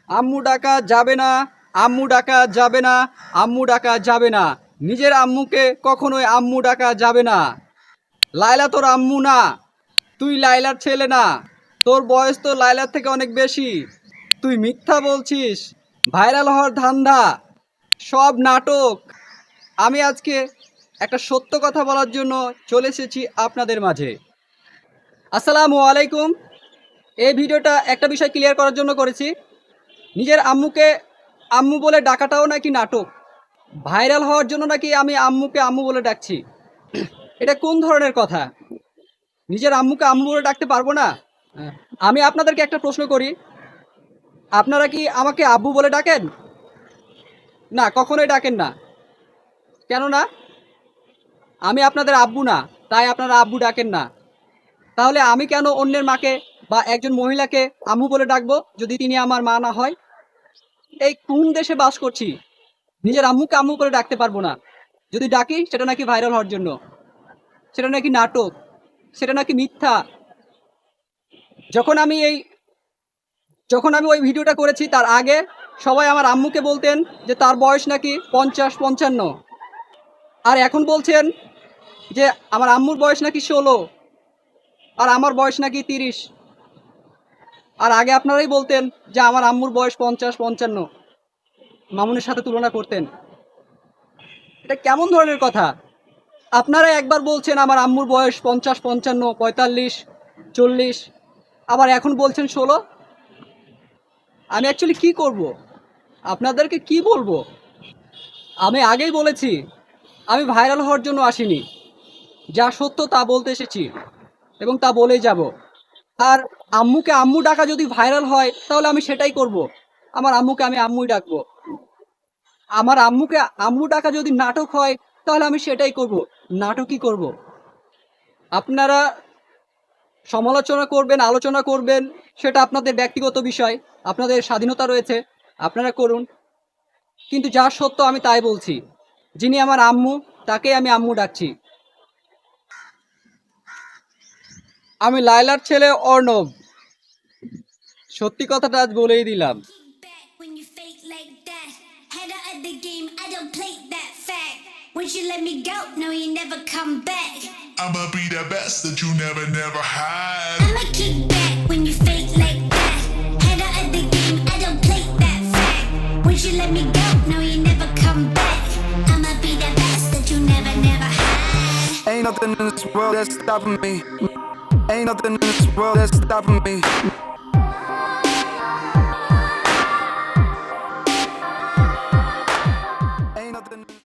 আম্মু ডাকা যাবে না, আম্মু ডাকা যাবে না, আম্মু ডাকা যাবে না। নিজের আম্মুকে কখনোই আম্মু ডাকা যাবে না। লায়লা তোর আম্মু না, তুই লায়লার ছেলে না। তোর বয়স তো লায়লার থেকে অনেক বেশি। তুই মিথ্যা বলছিস, ভাইরাল হওয়ার ধান্দা, সব নাটক। আমি আজকে একটা সত্য কথা বলার জন্য চলে এসেছি আপনাদের মাঝে। আসসালামু আলাইকুম। এই ভিডিওটা একটা বিষয় ক্লিয়ার করার জন্য করেছি। নিজের আম্মুকে আম্মু বলে ডাকাটাও নাকি নাটক। ভাইরাল হওয়ার জন্য নাকি আমি আম্মুকে আম্মু বলে ডাকছি। এটা কোন ধরনের কথা? নিজের আম্মুকে আম্মু বলে ডাকতে পারবো না? আমি আপনাদেরকে একটা প্রশ্ন করি, আপনারা কি আমাকে আব্বু বলে ডাকেন? না, কখনোই ডাকেন না। কেন না? আমি আপনাদের আব্বু না, তাই আপনারা আব্বু ডাকেন না। তাহলে আমি কেন অন্যের মাকে বা একজন মহিলাকে আম্মু বলে ডাকবো যদি তিনি আমার মা না হয়? এই কোন দেশে বাস করছি? নিজের আম্মুকে আম্মু করে ডাকতে পারবো না। যদি ডাকি সেটা নাকি ভাইরাল হওয়ার জন্য, সেটা নাকি নাটক, সেটা নাকি মিথ্যা। যখন আমি ওই ভিডিওটা করেছি তার আগে সবাই আমার আম্মুকে বলতেন যে তার বয়স নাকি 50-55, আর এখন বলছেন যে আমার আম্মুর বয়স নাকি 16 আর আমার বয়স নাকি 30। আর আগে আপনারাই বলতেন যে আমার আম্মুর বয়স 50-55, মামুনের সাথে তুলনা করতেন। এটা কেমন ধরনের কথা? আপনারা একবার বলছেন আমার আম্মুর বয়স 50-55, 45-40, আবার এখন বলছেন 16। আমি অ্যাকচুয়ালি কি করব? আপনাদেরকে কি বলবো? আমি আগেই বলেছি আমি ভাইরাল হওয়ার জন্য আসিনি, যা সত্য তা বলতে এসেছি এবং তা বলেই যাব। আর আম্মুকে আম্মু ডাকা যদি ভাইরাল হয় তাহলে আমি সেটাই করব। আমার আম্মুকে আমি আম্মুই ডাকবো। আমার আম্মুকে আম্মু ডাকা যদি নাটক হয় তাহলে আমি সেটাই করব, নাটকই করব। আপনারা সমালোচনা করবেন, আলোচনা করবেন, সেটা আপনাদের ব্যক্তিগত বিষয়, আপনাদের স্বাধীনতা রয়েছে, আপনারা করুন। কিন্তু যা সত্য আমি তাই বলছি। যিনি আমার আম্মু তাকে আমি আম্মু ডাকছি। আমি লায়লার ছেলে অর্ণব। সত্যি কথাটা আজ বলেই দিলাম। When you fake like that, head out of the game, I don't play that fact. Once you let me go, no, you never come back. I'ma be the best that you never had. I'ma kick back when you fake like that. Head out of the game, I don't play that fact. Once you let me go, no, you never come back. I'ma be the best that you never had. Ain't nothing in this world that's stopping me. Ain't nothing in this world that's stopping me.